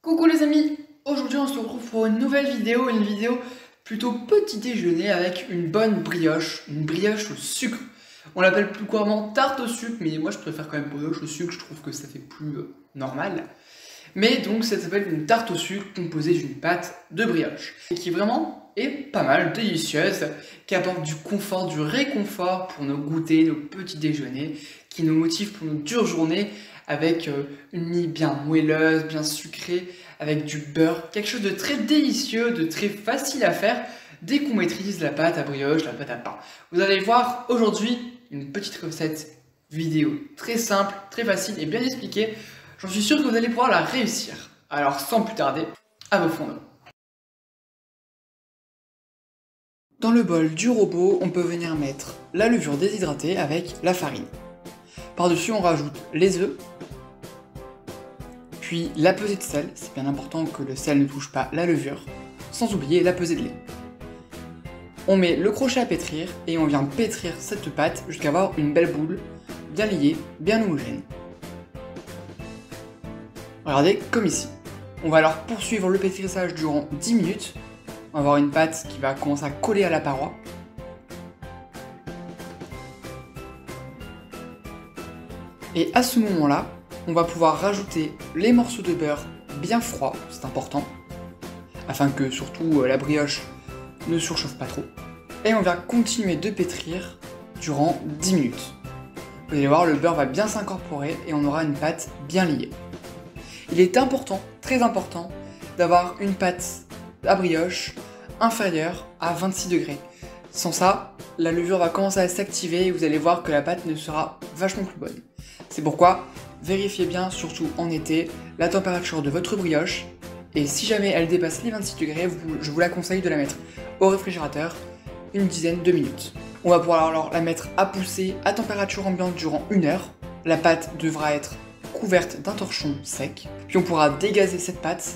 Coucou les amis, aujourd'hui on se retrouve pour une nouvelle vidéo, plutôt petit déjeuner avec une bonne brioche, une brioche au sucre. On l'appelle plus couramment tarte au sucre, mais moi je préfère quand même brioche au sucre, je trouve que ça fait plus normal. Mais donc ça s'appelle une tarte au sucre composée d'une pâte de brioche, et qui vraiment est pas mal, délicieuse, qui apporte du confort, du réconfort pour nos goûters, nos petits déjeuners, qui nous motive pour nos dures journées, avec une mie bien moelleuse, bien sucrée, avec du beurre, quelque chose de très délicieux, de très facile à faire dès qu'on maîtrise la pâte à brioche, la pâte à pain. Vous allez voir aujourd'hui une petite recette vidéo très simple, très facile et bien expliquée. J'en suis sûr que vous allez pouvoir la réussir. Alors sans plus tarder, à vos fondements. Dans le bol du robot, on peut venir mettre la levure déshydratée avec la farine. Par-dessus, on rajoute les œufs, puis la pesée de sel, c'est bien important que le sel ne touche pas la levure, sans oublier la pesée de lait. On met le crochet à pétrir et on vient pétrir cette pâte jusqu'à avoir une belle boule, bien liée, bien homogène. Regardez, comme ici. On va alors poursuivre le pétrissage durant 10 minutes. On va avoir une pâte qui va commencer à coller à la paroi. Et à ce moment-là, on va pouvoir rajouter les morceaux de beurre bien froids, c'est important, afin que surtout la brioche ne surchauffe pas trop. Et on va continuer de pétrir durant 10 minutes. Vous allez voir, le beurre va bien s'incorporer et on aura une pâte bien liée. Il est important, très important, d'avoir une pâte à brioche inférieure à 26 degrés. Sans ça, la levure va commencer à s'activer et vous allez voir que la pâte ne sera vachement plus bonne. C'est pourquoi, vérifiez bien, surtout en été, la température de votre brioche, et si jamais elle dépasse les 26 degrés, je vous la conseille de la mettre au réfrigérateur une dizaine de minutes. On va pouvoir alors la mettre à pousser à température ambiante durant 1 heure. La pâte devra être couverte d'un torchon sec, puis on pourra dégazer cette pâte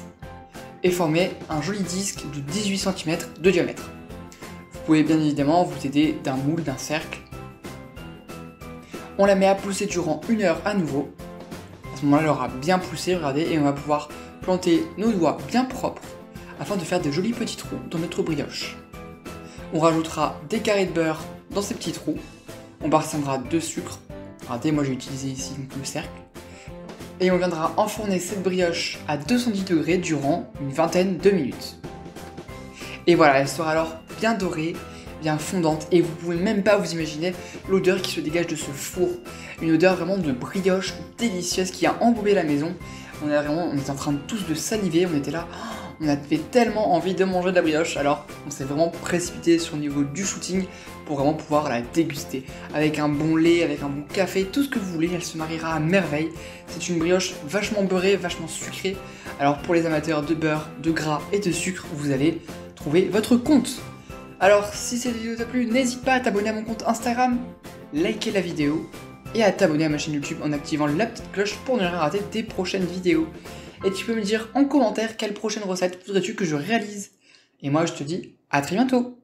et former un joli disque de 18 cm de diamètre. Vous pouvez bien évidemment vous aider d'un moule, d'un cercle. On la met à pousser durant 1 heure à nouveau. À ce moment-là, elle aura bien poussé, regardez, et on va pouvoir planter nos doigts bien propres afin de faire de jolis petits trous dans notre brioche. On rajoutera des carrés de beurre dans ces petits trous. On parsemera de sucre. Regardez, moi j'ai utilisé ici donc le cercle. Et on viendra enfourner cette brioche à 210 degrés durant une vingtaine de minutes. Et voilà, elle sera alors bien dorée, bien fondante, et vous pouvez même pas vous imaginer l'odeur qui se dégage de ce four. Une odeur vraiment de brioche délicieuse qui a embauché la maison. On était en train de tous de saliver, on était là, on avait tellement envie de manger de la brioche, alors on s'est vraiment précipité sur le niveau du shooting pour vraiment pouvoir la déguster. Avec un bon lait, avec un bon café, tout ce que vous voulez, elle se mariera à merveille. C'est une brioche vachement beurrée, vachement sucrée. Alors pour les amateurs de beurre, de gras et de sucre, vous allez trouver votre compte. Alors si cette vidéo t'a plu, n'hésite pas à t'abonner à mon compte Instagram, liker la vidéo et à t'abonner à ma chaîne YouTube en activant la petite cloche pour ne rien rater des prochaines vidéos. Et tu peux me dire en commentaire quelle prochaine recette voudrais-tu que je réalise. Et moi je te dis à très bientôt.